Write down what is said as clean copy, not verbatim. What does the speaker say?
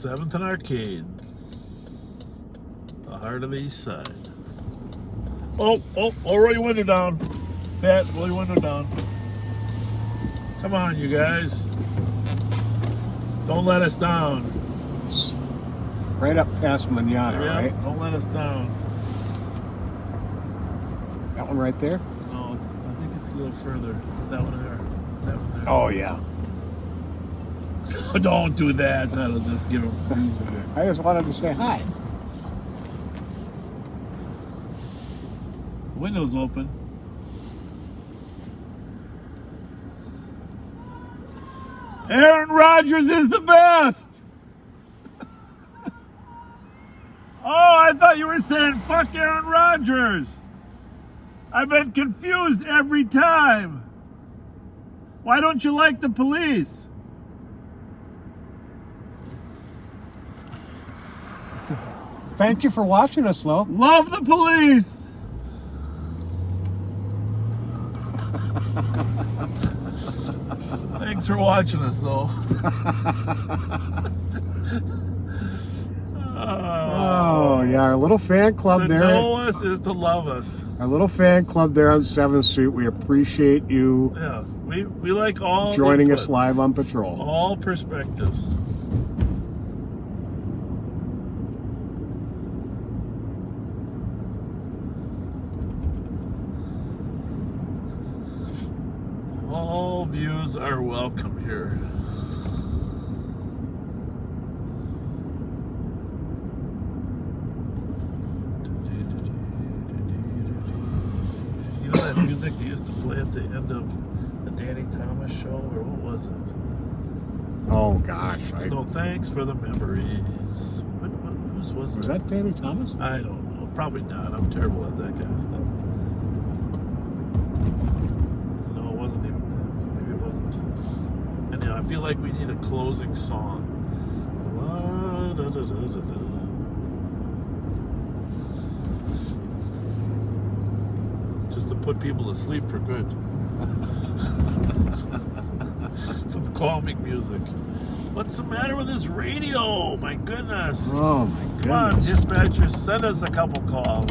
7th and Arcade. The heart of the East Side. Oh, roll your window down. Pat, roll your window down. Come on, you guys. Don't let us down. It's right up past Manana, Yeah, right? don't let us down. That one right there? No, I think it's a little further. That one there. That one there. Oh, yeah. Don't do that. That'll just give them music. I just wanted to say hi. Window's open. Aaron Rodgers is the best. Oh, I thought you were saying fuck Aaron Rodgers. I've been confused every time. Why don't you like the police? Thank you for watching us, though. Love the police. Thanks for watching us, though. Oh, yeah, our little fan club to there. To know us is to love us. Our little fan club there on 7th Street. We appreciate you. Yeah, we like all joining input, us live on patrol. All perspectives. All views are welcome here. You know that music they used to play at the end of the Danny Thomas show, or what was it? Oh gosh, No, thanks for the memories. Whose was was that Danny Thomas? I don't know. Probably not. I'm terrible at that kind of stuff. No, it wasn't even that. Maybe it wasn't. Anyhow, I feel like we need a closing song. Just to put people to sleep for good. Some calming music. What's the matter with this radio? My goodness. Oh my goodness. Come on, dispatchers, send us a couple calls.